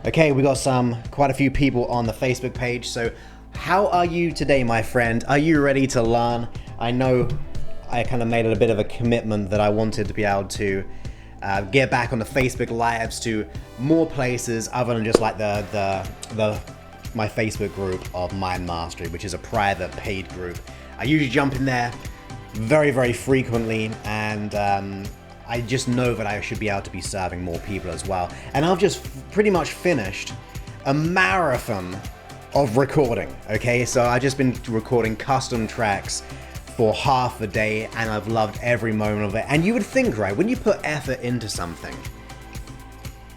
Okay, we got quite a few people on the Facebook page. So how are you today, my friend? Are you ready to learn? I know I kind of made it a bit of a commitment that I wanted to be able to get back on the Facebook Lives to more places other than just like my Facebook group of Mind Mastery, which is a private paid group. I usually jump in there very, very frequently, and I just know that I should be able to be serving more people as well. And I've just pretty much finished a marathon of recording, okay? So I've just been recording custom tracks for half a day, and I've loved every moment of it. And you would think, right, when you put effort into something,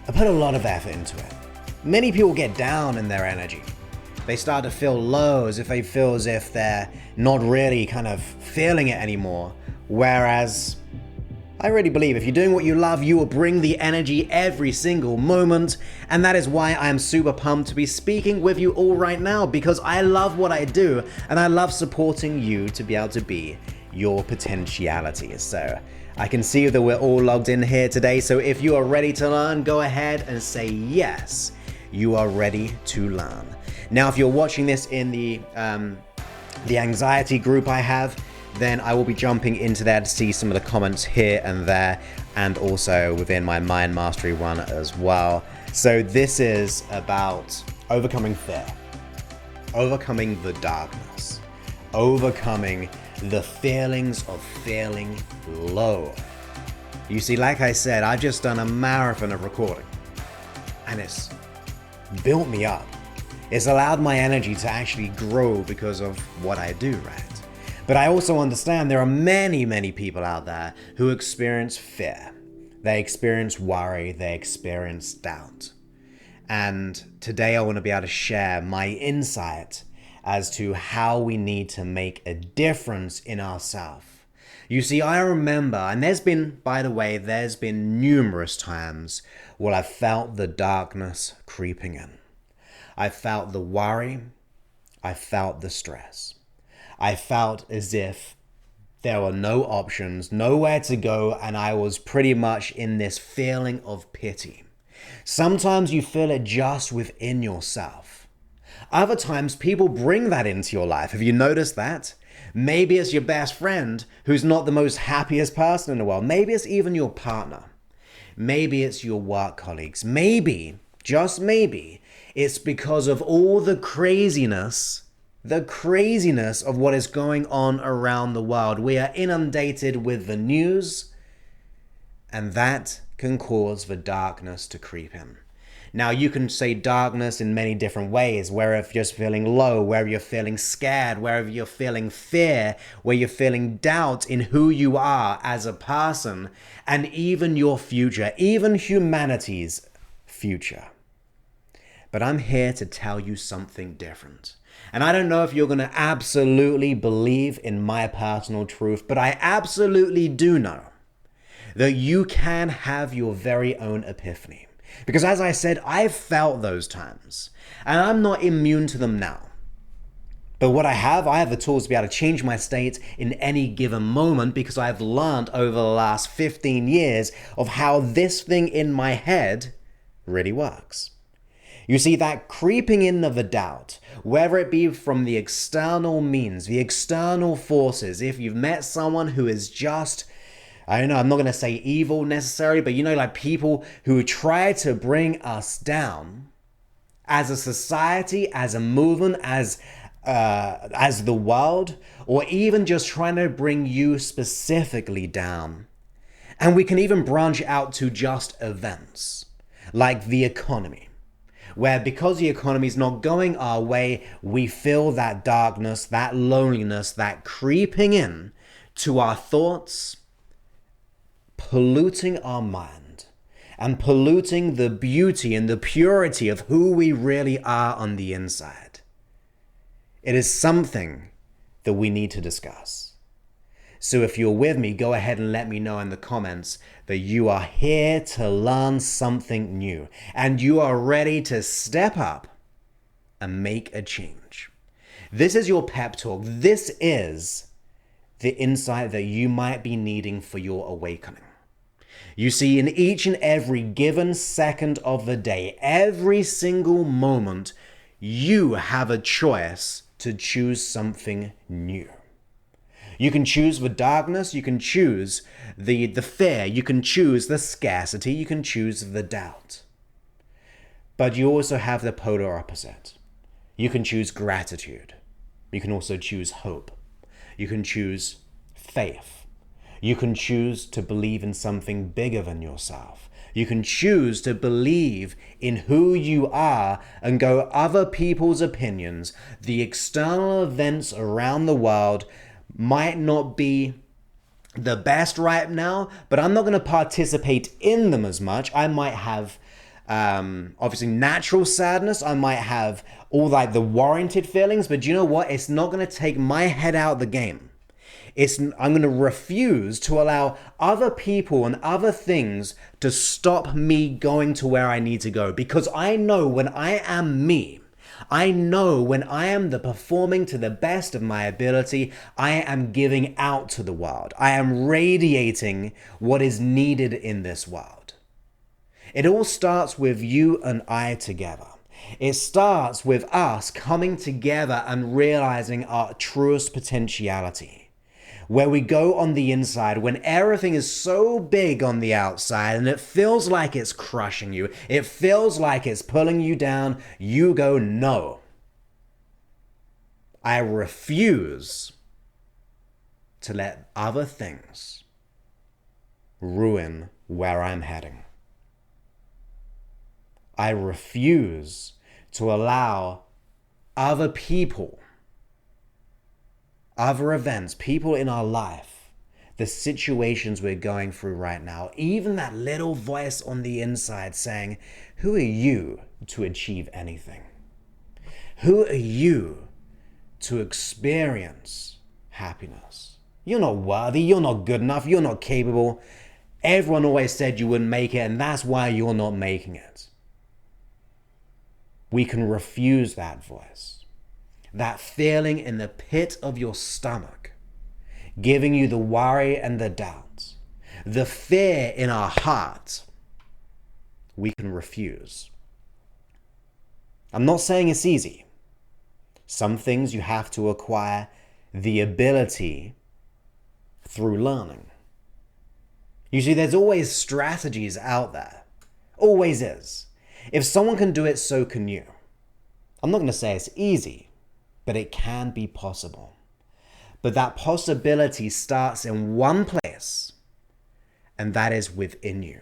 I put a lot of effort into it. Many people get down in their energy. They start to feel low, as if they feel as if they're not really kind of feeling it anymore. Whereas I really believe if you're doing what you love, you will bring the energy every single moment. And that is why I am super pumped to be speaking with you all right now, because I love what I do and I love supporting you to be able to be your potentialities. So I can see that we're all logged in here today. So if you are ready to learn, go ahead and say yes, you are ready to learn. Now, if you're watching this in the anxiety group I have, then I will be jumping into there to see some of the comments here and there, and also within my Mind Mastery one as well. So this is about overcoming fear, overcoming the darkness, overcoming the feelings of feeling low. You see, like I said, I've just done a marathon of recording, and it's built me up. It's allowed my energy to actually grow because of what I do, right? But I also understand there are many, many people out there who experience fear. They experience worry, they experience doubt. And today I want to be able to share my insight as to how we need to make a difference in ourselves. You see, I remember, and there's been numerous times where I felt the darkness creeping in. I felt the worry, I felt the stress. I felt as if there were no options, nowhere to go, and I was pretty much in this feeling of pity. Sometimes you feel it just within yourself. Other times people bring that into your life. Have you noticed that? Maybe it's your best friend who's not the most happiest person in the world. Maybe it's even your partner. Maybe it's your work colleagues. Maybe, just maybe, it's because of all the craziness of what is going on around the world. We are inundated with the news, and that can cause the darkness to creep in. Now, you can say darkness in many different ways, wherever you're just feeling low, wherever you're feeling scared, wherever you're feeling fear, where you're feeling doubt in who you are as a person, and even your future, even humanity's future. But I'm here to tell you something different. And I don't know if you're going to absolutely believe in my personal truth, but I absolutely do know that you can have your very own epiphany. Because as I said, I've felt those times, and I'm not immune to them now. But what I have the tools to be able to change my state in any given moment, because I've learned over the last 15 years of how this thing in my head really works. You see, that creeping in of a doubt, whether it be from the external means, the external forces, if you've met someone who is just, I don't know, I'm not going to say evil necessarily, but like people who try to bring us down as a society, as a movement, as the world, or even just trying to bring you specifically down. And we can even branch out to just events, like the economy, where because the economy is not going our way, we feel that darkness, that loneliness, that creeping in to our thoughts, polluting our mind and polluting the beauty and the purity of who we really are on the inside. It is something that we need to discuss. So if you're with me, go ahead and let me know in the comments that you are here to learn something new and you are ready to step up and make a change. This is your pep talk. This is the insight that you might be needing for your awakening. You see, in each and every given second of the day, every single moment, you have a choice to choose something new. You can choose the darkness, you can choose the fear, you can choose the scarcity, you can choose the doubt. But you also have the polar opposite. You can choose gratitude. You can also choose hope. You can choose faith. You can choose to believe in something bigger than yourself. You can choose to believe in who you are and go other people's opinions. The external events around the world might not be the best right now, but I'm not going to participate in them as much. I might have obviously natural sadness. I might have all like the warranted feelings, but you know what? It's not going to take my head out of the game. I'm going to refuse to allow other people and other things to stop me going to where I need to go, because I know when I am me, I know when I am the performing to the best of my ability, I am giving out to the world. I am radiating what is needed in this world. It all starts with you and I together. It starts with us coming together and realizing our truest potentiality. Where we go on the inside when everything is so big on the outside and it feels like it's crushing you, it feels like it's pulling you down, you go, no. I refuse to let other things ruin where I'm heading. I refuse to allow other people, other events, people in our life, the situations we're going through right now, even that little voice on the inside saying, who are you to achieve anything? Who are you to experience happiness? You're not worthy, you're not good enough, you're not capable. Everyone always said you wouldn't make it, and that's why you're not making it. We can refuse that voice, that feeling in the pit of your stomach, giving you the worry and the doubt, the fear in our heart. We can refuse. I'm not saying it's easy. Some things you have to acquire the ability through learning. You see, there's always strategies out there. Always is. If someone can do it, so can you. I'm not going to say it's easy, but it can be possible. But that possibility starts in one place, and that is within you.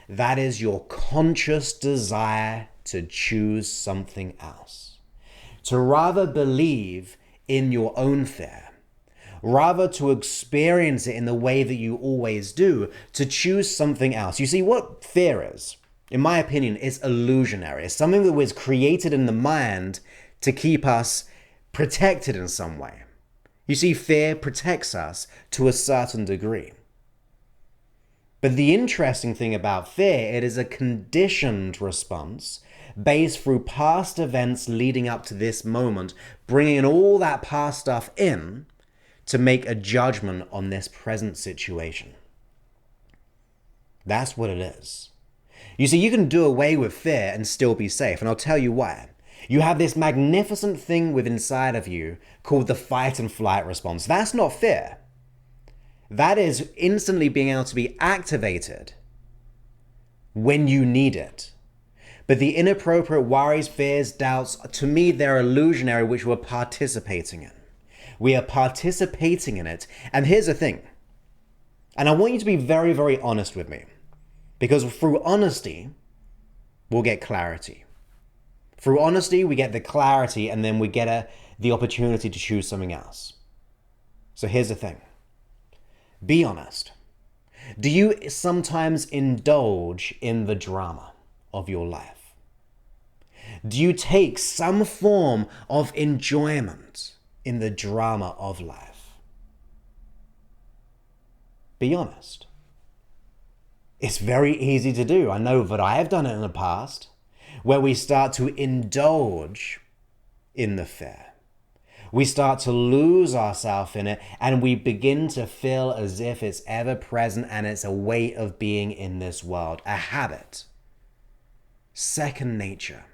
That is your conscious desire to choose something else. To rather believe in your own fear, rather to experience it in the way that you always do, to choose something else. You see, what fear is, in my opinion, is illusionary. It's something that was created in the mind to keep us protected in some way. You see, fear protects us to a certain degree. But the interesting thing about fear, it is a conditioned response based through past events leading up to this moment, bringing all that past stuff in to make a judgment on this present situation. That's what it is. You see, you can do away with fear and still be safe, and I'll tell you why. You have this magnificent thing within inside of you called the fight and flight response. That's not fear. That is instantly being able to be activated when you need it. But the inappropriate worries, fears, doubts, to me, they're illusionary, which we're participating in. We are participating in it. And here's the thing. And I want you to be very, very honest with me. Because through honesty, we'll get clarity. Through honesty, we get the clarity, and then we get the opportunity to choose something else. So here's the thing. Be honest. Do you sometimes indulge in the drama of your life? Do you take some form of enjoyment in the drama of life? Be honest. It's very easy to do. I know that I have done it in the past, where we start to indulge in the fear, We start to lose ourselves in it, and we begin to feel as if it's ever present and it's a way of being in this world, a habit, second nature,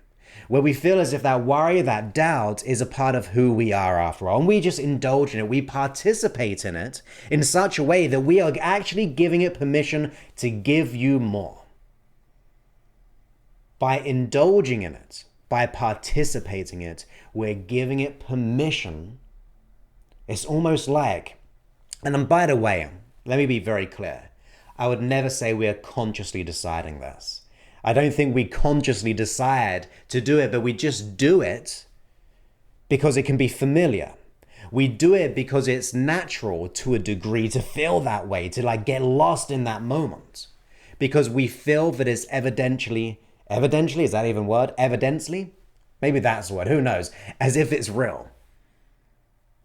where we feel as if that worry, that doubt is a part of who we are after all. And we just indulge in it. We participate in it in such a way that we are actually giving it permission to give you more. By indulging in it, by participating in it, we're giving it permission. It's almost like, and by the way, let me be very clear. I would never say we are consciously deciding this. I don't think we consciously decide to do it, but we just do it because it can be familiar. We do it because it's natural to a degree to feel that way, to like get lost in that moment. Because we feel that it's evidently, is that even a word? Evidently? Maybe that's the word, who knows? As if it's real.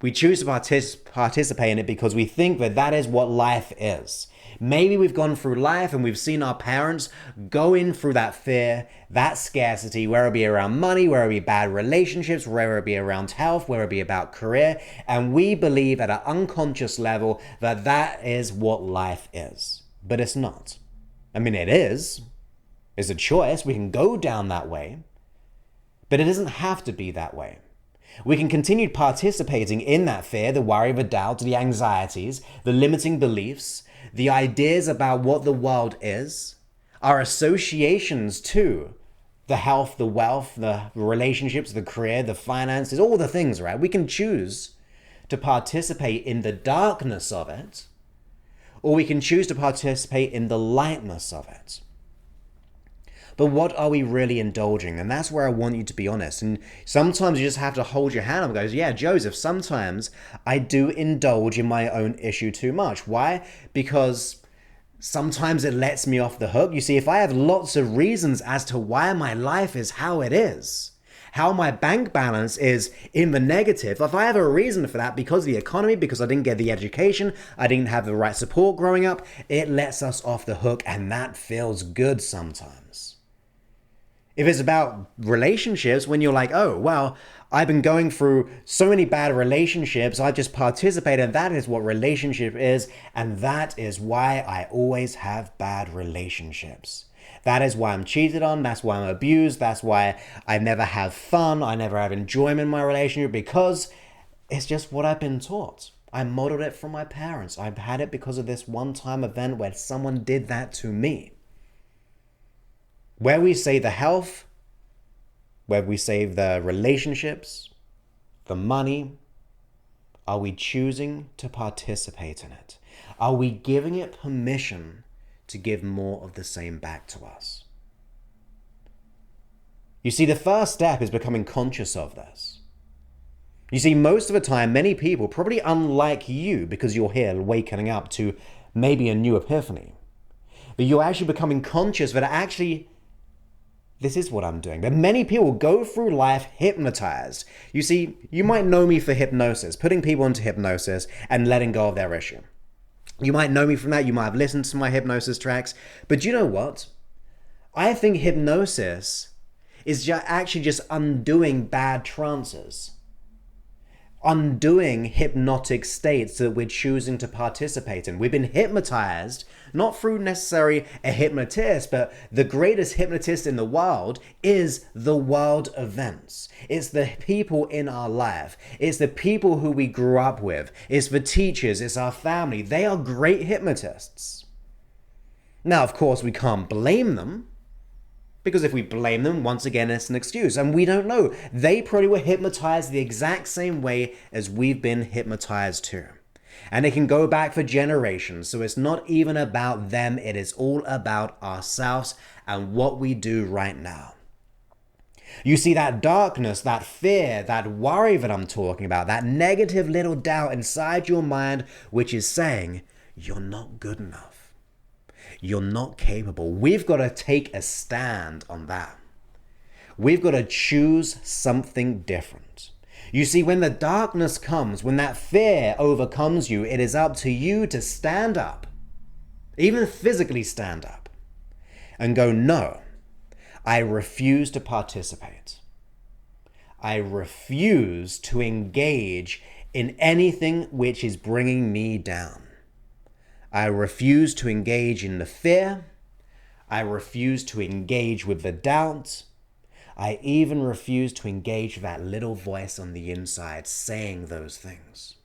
We choose to participate in it because we think that that is what life is. Maybe we've gone through life and we've seen our parents going through that fear, that scarcity, whether it be around money, whether it be bad relationships, whether it be around health, whether it be about career. And we believe at an unconscious level that that is what life is. But it's not. I mean, it is. It's a choice. We can go down that way. But it doesn't have to be that way. We can continue participating in that fear, the worry, the doubt, the anxieties, the limiting beliefs, the ideas about what the world is, our associations to the health, the wealth, the relationships, the career, the finances, all the things, right? We can choose to participate in the darkness of it, or we can choose to participate in the lightness of it. But what are we really indulging? And that's where I want you to be honest. And sometimes you just have to hold your hand up and go, yeah, Joseph, sometimes I do indulge in my own issue too much. Why? Because sometimes it lets me off the hook. You see, if I have lots of reasons as to why my life is how it is, how my bank balance is in the negative, if I have a reason for that because of the economy, because I didn't get the education, I didn't have the right support growing up, it lets us off the hook, and that feels good sometimes. If it's about relationships, when you're like, oh, well, I've been going through so many bad relationships, I just participate, and that is what relationship is, and that is why I always have bad relationships. That is why I'm cheated on, that's why I'm abused, that's why I never have fun, I never have enjoyment in my relationship, because it's just what I've been taught. I modeled it from my parents. I've had it because of this one-time event where someone did that to me. Where we say the health, where we say the relationships, the money, are we choosing to participate in it? Are we giving it permission to give more of the same back to us? You see, the first step is becoming conscious of this. You see, most of the time, many people, probably unlike you, because you're here waking up to maybe a new epiphany, but you're actually becoming conscious that actually, this is what I'm doing. But many people go through life hypnotized. You see, you might know me for hypnosis, putting people into hypnosis and letting go of their issue. You might know me from that. You might have listened to my hypnosis tracks. But you know what? I think hypnosis is actually just undoing bad trances. Undoing hypnotic states that we're choosing to participate in. We've been hypnotized, not through necessarily a hypnotist, but the greatest hypnotist in the world is the world events. It's the people in our life. It's the people who we grew up with. It's the teachers. It's our family. They are great hypnotists. Now, of course, we can't blame them. Because if we blame them, once again, it's an excuse. And we don't know. They probably were hypnotized the exact same way as we've been hypnotized too. And it can go back for generations. So it's not even about them. It is all about ourselves and what we do right now. You see, that darkness, that fear, that worry that I'm talking about, that negative little doubt inside your mind, which is saying, you're not good enough. You're not capable. We've got to take a stand on that. We've got to choose something different. You see, when the darkness comes, when that fear overcomes you, it is up to you to stand up, even physically stand up, and go, no, I refuse to participate. I refuse to engage in anything which is bringing me down. I refuse to engage in the fear. I refuse to engage with the doubt. I even refuse to engage with that little voice on the inside saying those things.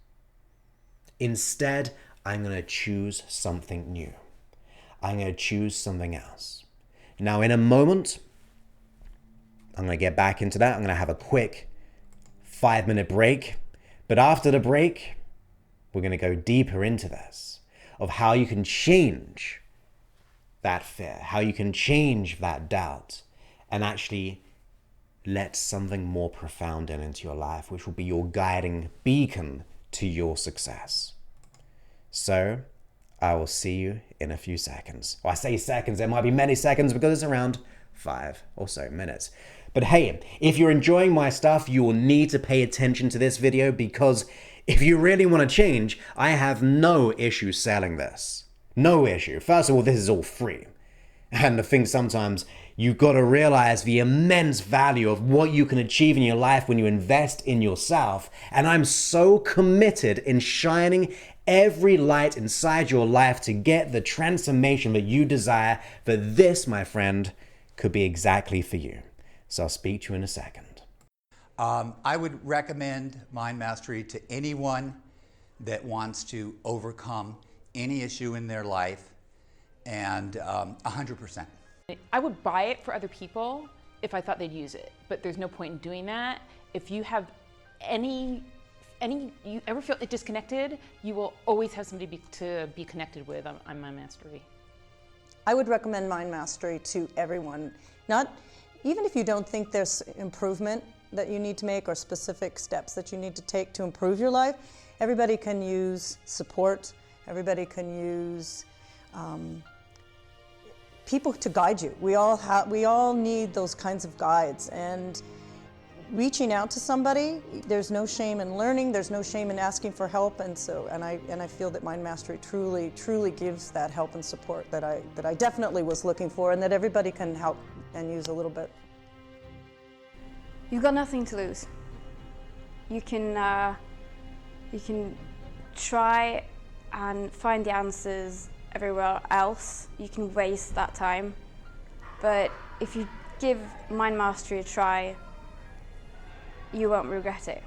Instead, I'm going to choose something new. I'm going to choose something else. Now, in a moment, I'm going to get back into that. I'm going to have a quick 5-minute break. But after the break, we're going to go deeper into this of how you can change that fear, how you can change that doubt, and actually let something more profound into your life, which will be your guiding beacon to your success. So, I will see you in a few seconds. Well, I say seconds, there might be many seconds because it's around 5 or so minutes. But hey, if you're enjoying my stuff, you will need to pay attention to this video, because if you really want to change, I have no issue selling this. No issue. First of all, this is all free. And the thing sometimes, you've got to realize the immense value of what you can achieve in your life when you invest in yourself. And I'm so committed in shining every light inside your life to get the transformation that you desire, that this, my friend, could be exactly for you. So I'll speak to you in a second. I would recommend Mind Mastery to anyone that wants to overcome any issue in their life, and 100%. I would buy it for other people if I thought they'd use it, but there's no point in doing that. If you have you ever feel disconnected, you will always have somebody to be connected with on Mind Mastery. I would recommend Mind Mastery to everyone. Even if you don't think there's improvement that you need to make or specific steps that you need to take to improve your life, everybody can use support. Everybody can use people to guide you. We all need those kinds of guides, and reaching out to somebody, there's no shame in learning, there's no shame in asking for help, and I feel that Mind Mastery truly gives that help and support that I definitely was looking for, and that everybody can help and use a little bit. You've got nothing to lose. You can try and find the answers everywhere else. You can waste that time, but if you give Mind Mastery a try, you won't regret it.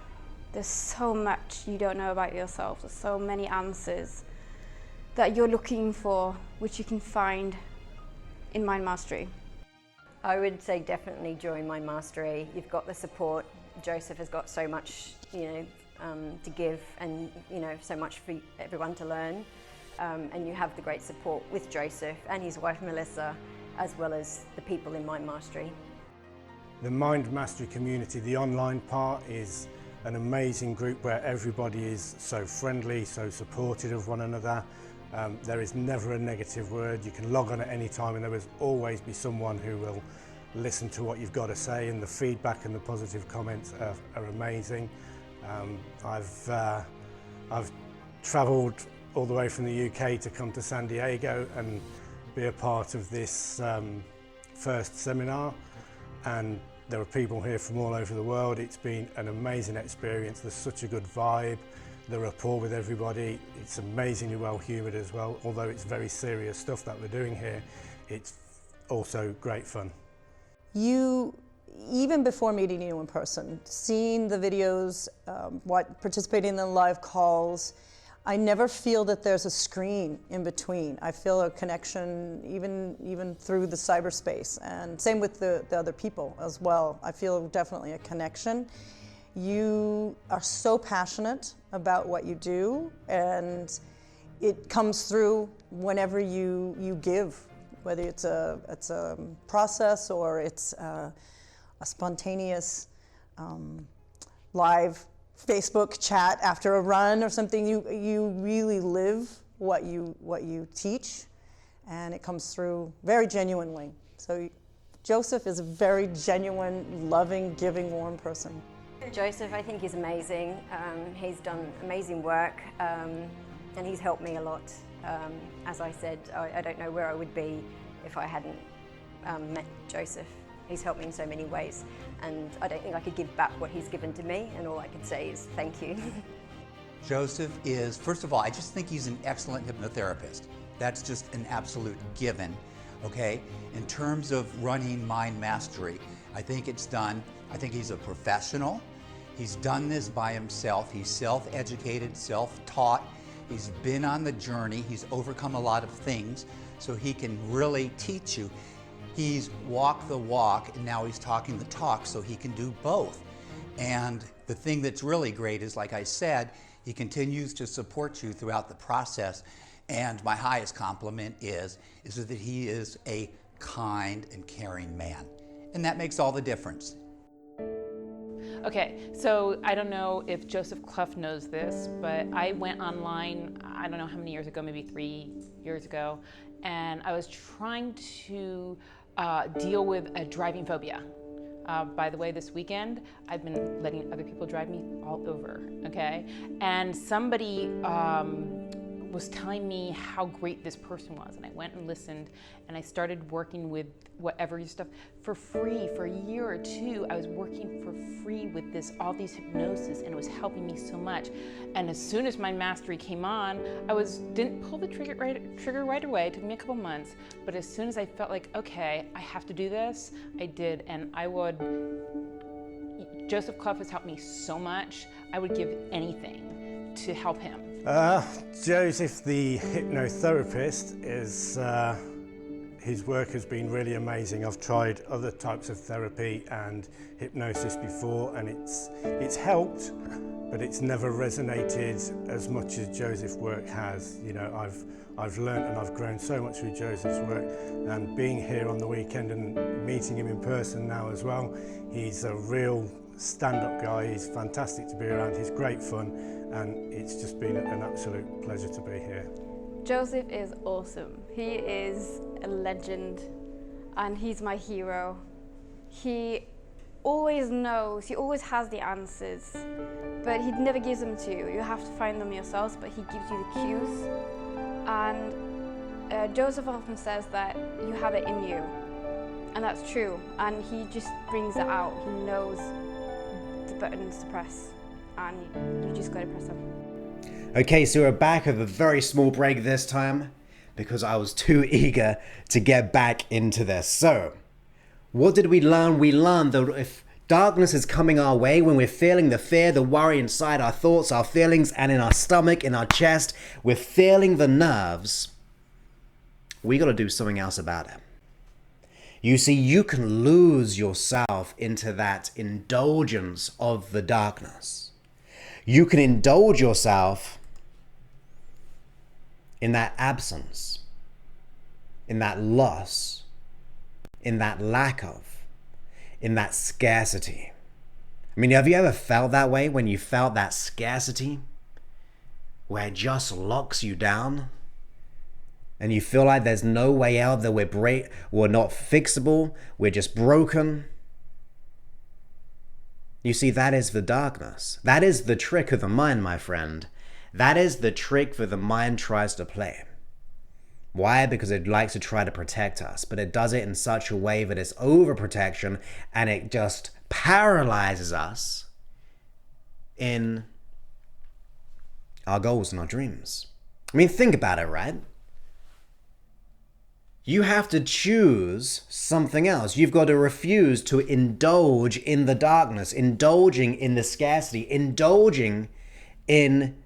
There's so much you don't know about yourself. There's so many answers that you're looking for, which you can find in Mind Mastery. I would say definitely join Mind Mastery. You've got the support. Joseph has got so much, to give, and so much for everyone to learn. And you have the great support with Joseph and his wife Melissa, as well as the people in Mind Mastery. The Mind Mastery community, the online part, is an amazing group where everybody is so friendly, so supportive of one another. There is never a negative word. You can log on at any time and there will always be someone who will listen to what you've got to say, and the feedback and the positive comments are amazing. I've travelled all the way from the UK to come to San Diego and be a part of this first seminar, and there are people here from all over the world. It's been an amazing experience. There's such a good vibe, the rapport with everybody. It's amazingly well humoured as well. Although it's very serious stuff that we're doing here, it's also great fun. Even before meeting you in person, seeing the videos, participating in the live calls, I never feel that there's a screen in between. I feel a connection even through the cyberspace, and same with the other people as well. I feel definitely a connection. You are so passionate about what you do, and it comes through whenever you give, whether it's a process or it's a spontaneous live Facebook chat after a run or something. You really live what you teach, and it comes through very genuinely. So Joseph is a very genuine, loving, giving, warm person. Joseph, I think, is amazing. He's done amazing work, and he's helped me a lot. As I said, I don't know where I would be if I hadn't met Joseph. He's helped me in so many ways, and I don't think I could give back what he's given to me, and all I could say is thank you. Joseph is, first of all, I just think he's an excellent hypnotherapist. That's just an absolute given, okay? In terms of running Mind Mastery, I think it's done. I think he's a professional. He's done this by himself. He's self-educated, self-taught. He's been on the journey. He's overcome a lot of things, so he can really teach you. He's walked the walk, and now he's talking the talk, so he can do both. And the thing that's really great is, like I said, he continues to support you throughout the process. And my highest compliment is that he is a kind and caring man. And that makes all the difference. Okay, so I don't know if Joseph Clough knows this, but I went online, I don't know how many years ago, maybe 3 years ago, and I was trying to deal with a driving phobia. By the way, this weekend, I've been letting other people drive me all over, okay? And somebody was telling me how great this person was, and I went and listened, and I started working with whatever stuff for free for a year or two. I was working for free with all these hypnosis, and it was helping me so much. And as soon as Mind Mastery came on, didn't pull the trigger right away. It took me a couple months, but as soon as I felt like, okay, I have to do this, I did, and Joseph Clough has helped me so much. I would give anything to help him. Joseph, the hypnotherapist, his work has been really amazing. I've tried other types of therapy and hypnosis before, and it's helped, but it's never resonated as much as Joseph's work has. You know, I've learned and I've grown so much through Joseph's work, and being here on the weekend and meeting him in person now as well. He's a real stand-up guy. He's fantastic to be around. He's great fun, and it's just been an absolute pleasure to be here. Joseph is awesome. He is a legend, and he's my hero. He always knows, he always has the answers, but he never gives them to you. You have to find them yourselves, but he gives you the cues. And Joseph often says that you have it in you, and that's true. And he just brings it out. He knows the buttons to press, and you just got to press them. Okay, so we're back with a very small break this time because I was too eager to get back into this. So, what did we learn? We learned that if darkness is coming our way, when we're feeling the fear, the worry inside our thoughts, our feelings, and in our stomach, in our chest, we're feeling the nerves, we got to do something else about it. You see, you can lose yourself into that indulgence of the darkness. You can indulge yourself in that absence, in that loss, in that lack of, in that scarcity. I mean, have you ever felt that way when you felt that scarcity where it just locks you down and you feel like there's no way out, that we're not fixable, we're just broken? You see, that is the darkness. That is the trick of the mind, my friend. That is the trick that the mind tries to play. Why? Because it likes to try to protect us, but it does it in such a way that it's overprotection, and it just paralyzes us in our goals and our dreams. I mean, think about it, right? You have to choose something else. You've got to refuse to indulge in the darkness, indulging in the scarcity, indulging in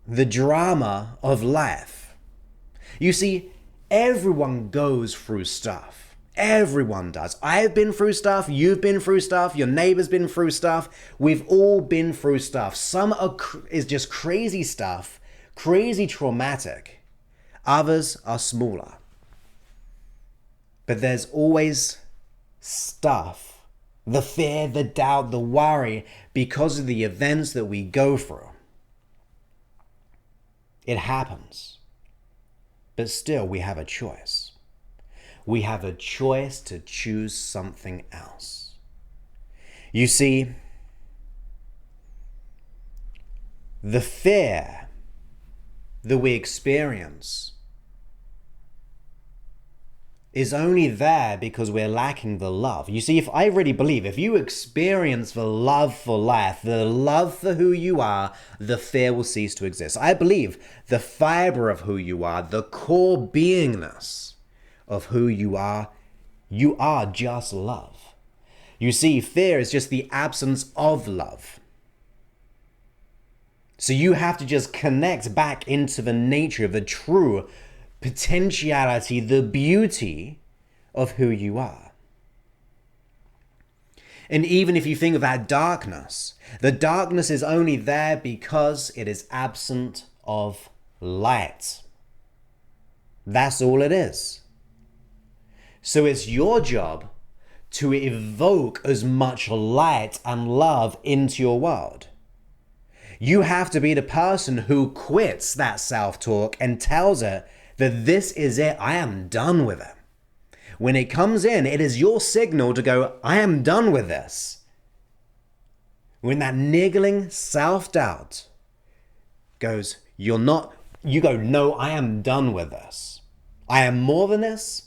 the drama of life. You see, everyone goes through stuff. Everyone does. I've been through stuff, you've been through stuff, your neighbor's been through stuff. We've all been through stuff. Some is just crazy stuff, crazy traumatic. Others are smaller. But there's always stuff, the fear, the doubt, the worry, because of the events that we go through. It happens. But still, we have a choice. We have a choice to choose something else. You see, the fear that we experience is only there because we're lacking the love. You see, I really believe if you experience the love for life, the love for who you are, the fear will cease to exist. I believe the fiber of who you are, the core beingness of who you are just love. You see, fear is just the absence of love. So you have to just connect back into the nature of the true potentiality, the beauty of who you are. And even if you think of that darkness, the darkness is only there because it is absent of light. That's all it is. So it's your job to evoke as much light and love into your world. You have to be the person who quits that self-talk and tells it that this is it, I am done with it. When it comes in, it is your signal to go, I am done with this. When that niggling self-doubt goes, you go, no, I am done with this. I am more than this.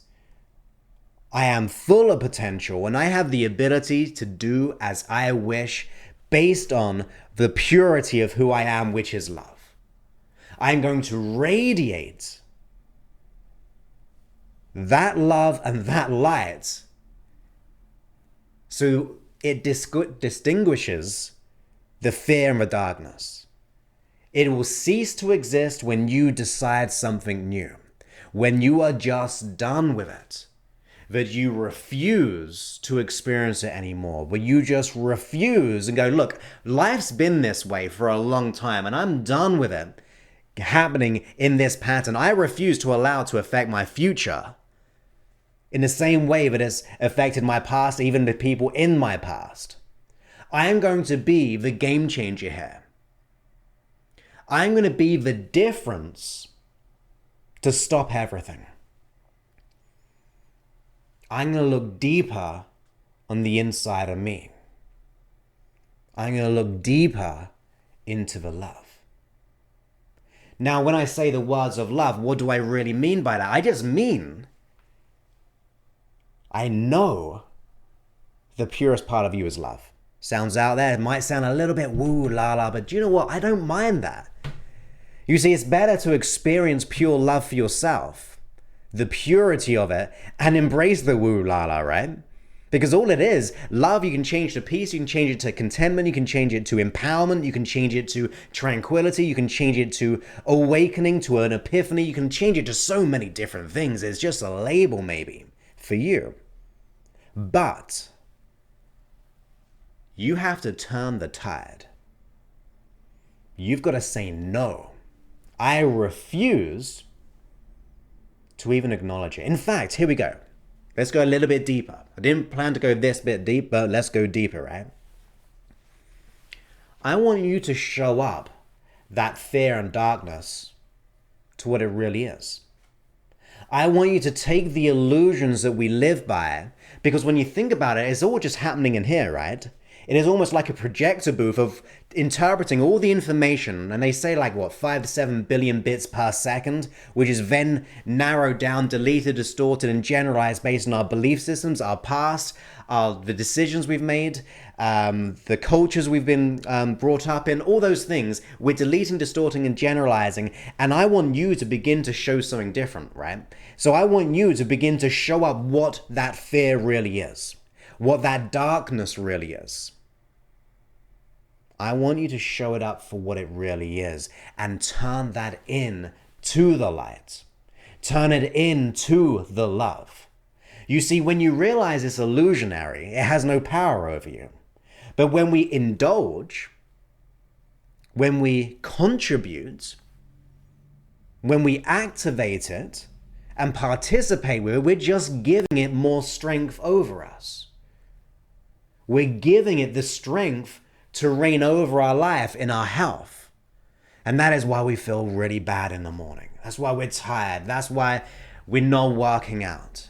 I am full of potential and I have the ability to do as I wish based on the purity of who I am, which is love. I'm going to radiate that love and that light so it distinguishes the fear and the darkness. It will cease to exist when you decide something new, when you are just done with it, that you refuse to experience it anymore, where you just refuse and go, look, life's been this way for a long time and I'm done with it happening in this pattern. I refuse to allow it to affect my future in the same way that it's affected my past, even the people in my past. I am going to be the game changer here. I'm going to be the difference to stop everything. I'm going to look deeper on the inside of me. I'm going to look deeper into the love. Now, when I say the words of love, what do I really mean by that? I just mean, I know the purest part of you is love. Sounds out there. It might sound a little bit woo la la, but do you know what? I don't mind that. You see, it's better to experience pure love for yourself, the purity of it, and embrace the woo la la, right? Because all it is, love, you can change to peace, you can change it to contentment, you can change it to empowerment, you can change it to tranquility, you can change it to awakening, to an epiphany, you can change it to so many different things. It's just a label maybe for you. But you have to turn the tide. You've got to say no. I refuse to even acknowledge it. In fact, here we go. Let's go a little bit deeper. I didn't plan to go this bit deep, but let's go deeper, right? I want you to show up that fear and darkness to what it really is. I want you to take the illusions that we live by, because when you think about it, it's all just happening in here, right? It is almost like a projector booth of interpreting all the information, and they say like, what, 5 to 7 billion bits per second, which is then narrowed down, deleted, distorted, and generalized based on our belief systems, our past, the decisions we've made, the cultures we've been brought up in, all those things. We're deleting, distorting, and generalizing, and I want you to begin to show something different, right? So I want you to begin to show up what that fear really is, what that darkness really is. I want you to show it up for what it really is and turn that in to the light. Turn it into the love. You see, when you realize it's illusionary, it has no power over you. But when we indulge, when we contribute, when we activate it and participate with it, we're just giving it more strength over us. We're giving it the strength to reign over our life in our health. And that is why we feel really bad in the morning. That's why we're tired. That's why we're not working out.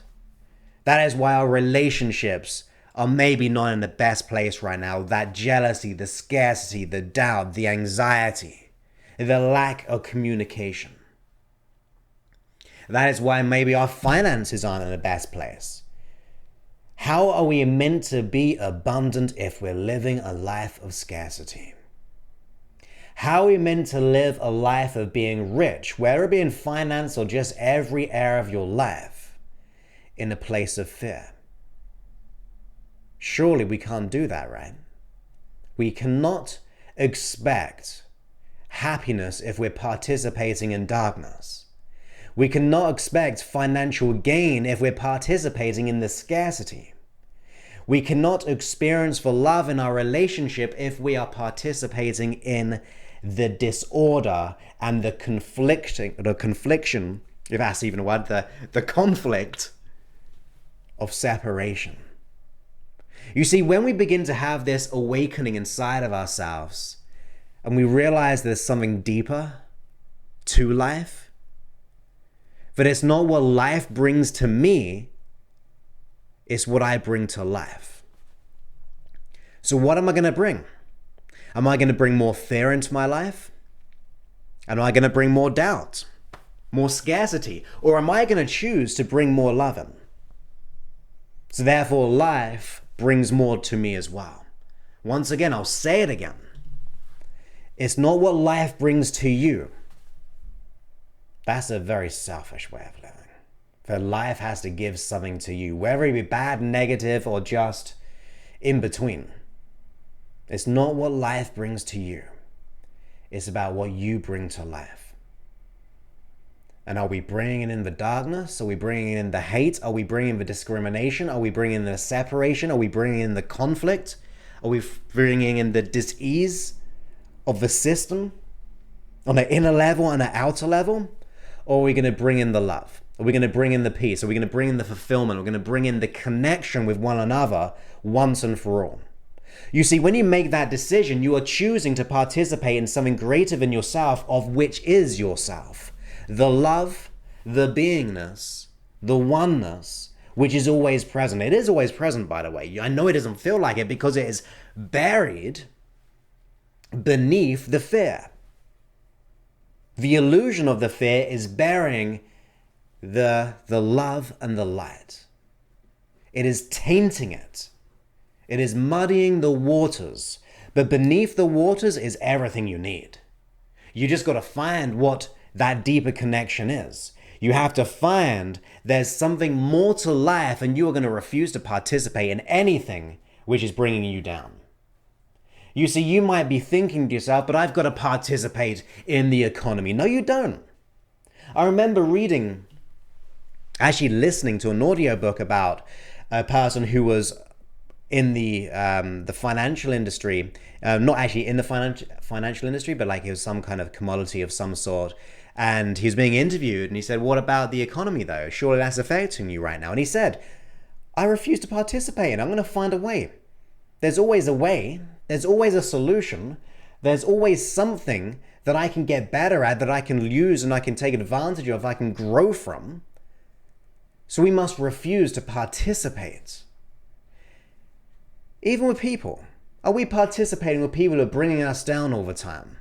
That is why our relationships are maybe not in the best place right now. That jealousy, the scarcity, the doubt, the anxiety, the lack of communication. That is why maybe our finances aren't in the best place. How are we meant to be abundant if we're living a life of scarcity? How are we meant to live a life of being rich, whether it be in finance or just every area of your life, in a place of fear? Surely we can't do that, right? We cannot expect happiness if we're participating in darkness. We cannot expect financial gain if we're participating in the scarcity. We cannot experience the love in our relationship if we are participating in the disorder and the confliction, if that's even a word, the conflict of separation. You see, when we begin to have this awakening inside of ourselves and we realize there's something deeper to life, that it's not what life brings to me, it's what I bring to life. So what am I going to bring? Am I going to bring more fear into my life? Am I going to bring more doubt, more scarcity? Or am I going to choose to bring more love in? So therefore, life brings more to me as well. Once again, I'll say it again. It's not what life brings to you. That's a very selfish way of living. For life has to give something to you, whether it be bad, negative, or just in between. It's not what life brings to you. It's about what you bring to life. And are we bringing in the darkness? Are we bringing in the hate? Are we bringing the discrimination? Are we bringing in the separation? Are we bringing in the conflict? Are we bringing in the dis-ease of the system on the inner level and the outer level? Or are we going to bring in the love? Are we going to bring in the peace? Are we going to bring in the fulfillment? Are we going to bring in the connection with one another once and for all? You see, when you make that decision, you are choosing to participate in something greater than yourself, of which is yourself. The love, the beingness, the oneness, which is always present. It is always present, by the way. I know it doesn't feel like it because it is buried beneath the fear. The illusion of the fear is burying the love and the light. It is tainting it. It is muddying the waters. But beneath the waters is everything you need. You just got to find what that deeper connection is. You have to find there's something more to life, and you are going to refuse to participate in anything which is bringing you down. You see, you might be thinking to yourself, but I've got to participate in the economy. No, you don't. I remember actually listening to an audiobook about a person who was in the financial industry, not actually in the financial industry, but like it was some kind of commodity of some sort. And he was being interviewed and he said, what about the economy though? Surely that's affecting you right now. And he said, I refuse to participate and I'm going to find a way. There's always a way. There's always a solution. There's always something that I can get better at, that I can use and I can take advantage of, I can grow from. So we must refuse to participate. Even with people. Are we participating with people who are bringing us down all the time?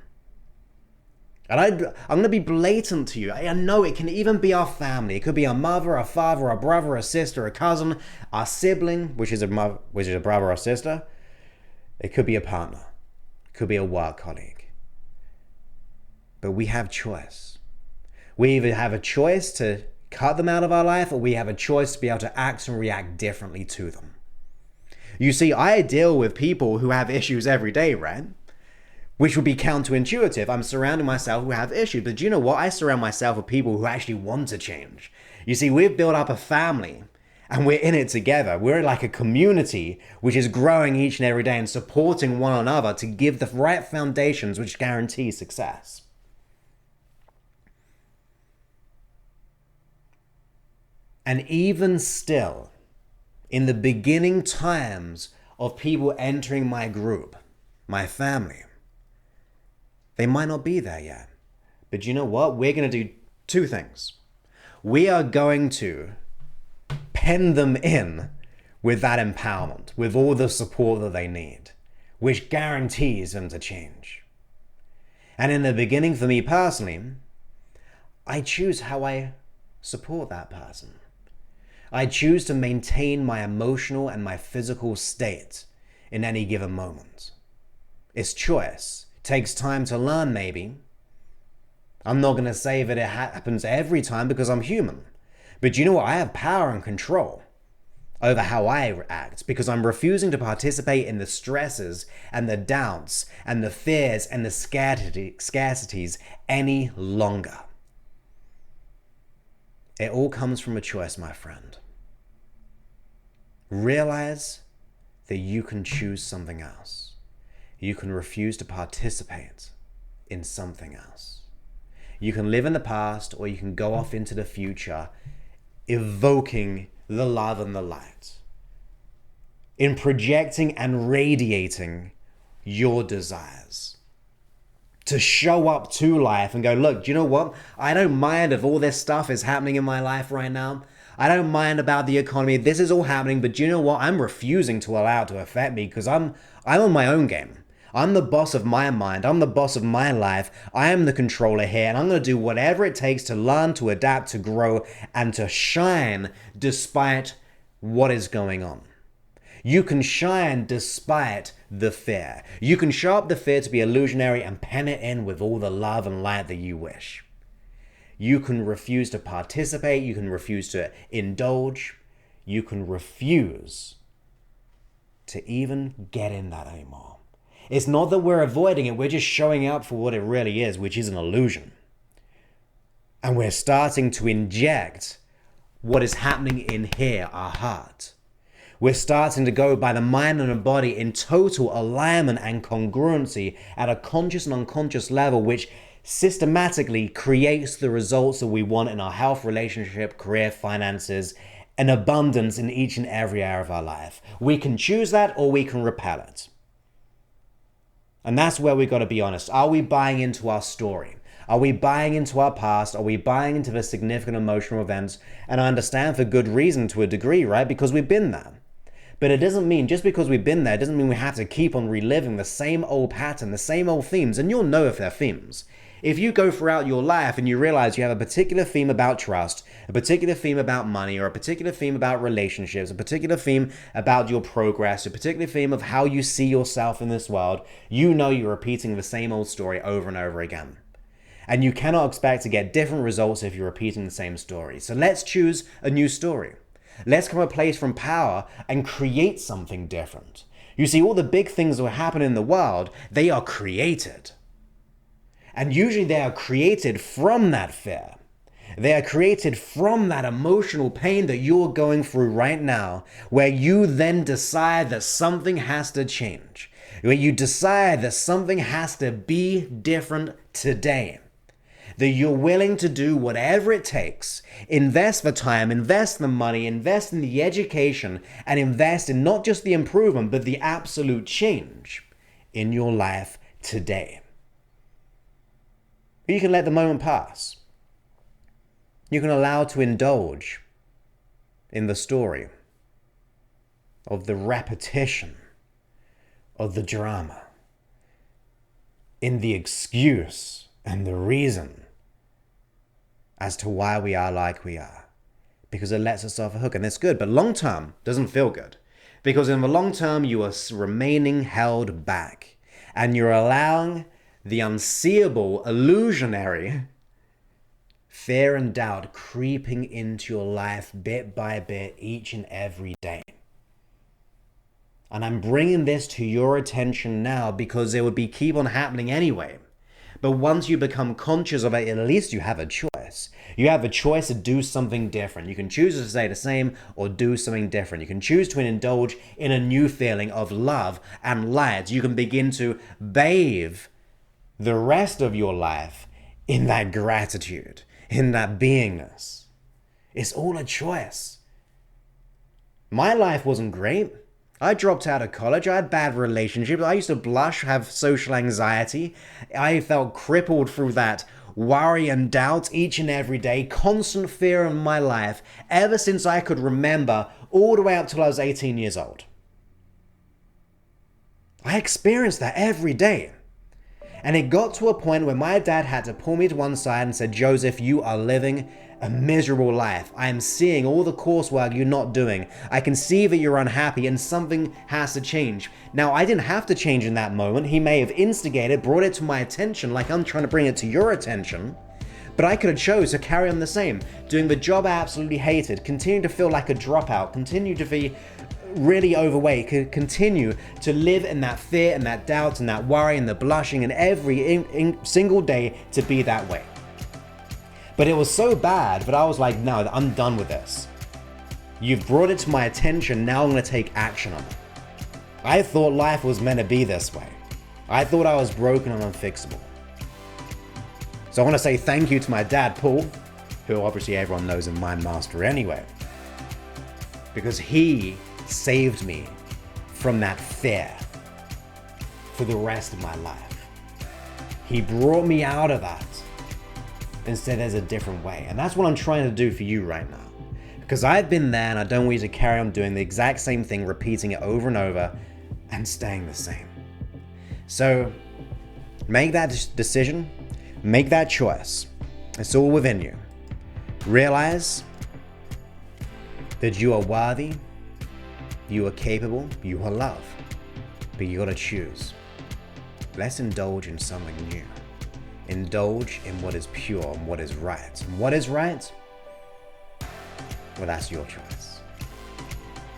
And I'm going to be blatant to you. I know it can even be our family. It could be our mother, our father, our brother, our sister, a cousin, our sibling, which is a brother or sister. It could be a partner. It could be a work colleague. But we have choice. We either have a choice to cut them out of our life, or we have a choice to be able to act and react differently to them. You see, I deal with people who have issues every day, right? Which would be counterintuitive. I'm surrounding myself who have issues. But do you know what? I surround myself with people who actually want to change. You see, we've built up a family and we're in it together. We're like a community which is growing each and every day and supporting one another to give the right foundations which guarantee success. And even still, in the beginning times of people entering my group, my family, they might not be there yet. But you know what? We're going to do two things. We are going to pen them in with that empowerment, with all the support that they need, which guarantees them to change. And in the beginning, for me personally, I choose how I support that person. I choose to maintain my emotional and my physical state in any given moment. It's choice. It takes time to learn, maybe. I'm not going to say that it happens every time because I'm human. But you know what? I have power and control over how I act because I'm refusing to participate in the stresses and the doubts and the fears and the scarcities any longer. It all comes from a choice, my friend. Realize that you can choose something else. You can refuse to participate in something else. You can live in the past or you can go off into the future, evoking the love and the light, in projecting and radiating your desires. To show up to life and go, look, do you know what? I don't mind if all this stuff is happening in my life right now. I don't mind about the economy. This is all happening, but do you know what? I'm refusing to allow it to affect me because I'm on my own game. I'm the boss of my mind. I'm the boss of my life. I am the controller here, and I'm going to do whatever it takes to learn, to adapt, to grow, and to shine despite what is going on. You can shine despite the fear. You can show up the fear to be illusionary and pen it in with all the love and light that you wish. You can refuse to participate. You can refuse to indulge. You can refuse to even get in that anymore. It's not that we're avoiding it. We're just showing up for what it really is, which is an illusion. And we're starting to inject what is happening in here, our heart. We're starting to go by the mind and the body in total alignment and congruency at a conscious and unconscious level, which systematically creates the results that we want in our health, relationship, career, finances, and abundance in each and every area of our life. We can choose that or we can repel it. And that's where we've got to be honest. Are we buying into our story? Are we buying into our past? Are we buying into the significant emotional events? And I understand for good reason to a degree, right? Because we've been there. But it doesn't mean, just because we've been there, it doesn't mean we have to keep on reliving the same old pattern, the same old themes. And you'll know if they're themes. If you go throughout your life and you realize you have a particular theme about trust, a particular theme about money, or a particular theme about relationships, a particular theme about your progress, a particular theme of how you see yourself in this world, you know you're repeating the same old story over and over again. And you cannot expect to get different results if you're repeating the same story. So let's choose a new story. Let's come a place from power and create something different. You see, all the big things that happen in the world, they are created. And usually they are created from that fear. They are created from that emotional pain that you're going through right now, where you then decide that something has to change, where you decide that something has to be different today, that you're willing to do whatever it takes, invest the time, invest the money, invest in the education, and invest in not just the improvement, but the absolute change in your life today. You can let the moment pass. You can allow to indulge in the story of the repetition of the drama, in the excuse and the reason as to why we are like we are, because it lets us off a hook, and it's good, but long term doesn't feel good, because in the long term you are remaining held back, and you're allowing the unseeable, illusionary fear and doubt creeping into your life bit by bit each and every day. And I'm bringing this to your attention now because it would keep on happening anyway. But once you become conscious of it, at least you have a choice. You have a choice to do something different. You can choose to stay the same or do something different. You can choose to indulge in a new feeling of love and light. You can begin to bathe the rest of your life in that gratitude, in that beingness. It's all a choice. My life wasn't great. I dropped out of college. I had bad relationships. I used to blush, have social anxiety. I felt crippled through that worry and doubt each and every day, constant fear in my life, ever since I could remember, all the way up till I was 18 years old. I experienced that every day. And it got to a point where my dad had to pull me to one side and said, Joseph, you are living a miserable life. I am seeing all the coursework you're not doing. I can see that you're unhappy and something has to change. Now, I didn't have to change in that moment. He may have instigated, brought it to my attention like I'm trying to bring it to your attention. But I could have chose to carry on the same, doing the job I absolutely hated, continue to feel like a dropout, continue to be really overweight, continue to live in that fear and that doubt and that worry and the blushing and every single day to be that way. But it was so bad that I was like, no, I'm done with this. You've brought it to my attention, now I'm going to take action on it. I thought life was meant to be this way. I thought I was broken and unfixable. So I want to say thank you to my dad, Paul, who obviously everyone knows in Mind Master anyway, because he saved me from that fear for the rest of my life. He brought me out of that and said there's a different way. And that's what I'm trying to do for you right now. Because I've been there and I don't want you to carry on doing the exact same thing, repeating it over and over and staying the same. So make that decision, make that choice. It's all within you. Realize that you are worthy, you are capable, you are loved, but you gotta choose. Let's indulge in something new. Indulge in what is pure and what is right. And what is right? Well, that's your choice.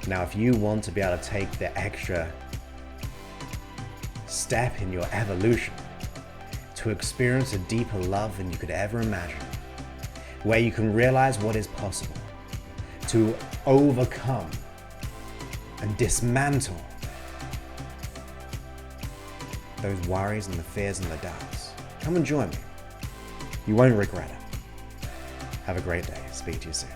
Now, if you want to be able to take the extra step in your evolution to experience a deeper love than you could ever imagine, where you can realize what is possible, to overcome and dismantle those worries and the fears and the doubts, come and join me. You won't regret it. Have a great day. Speak to you soon.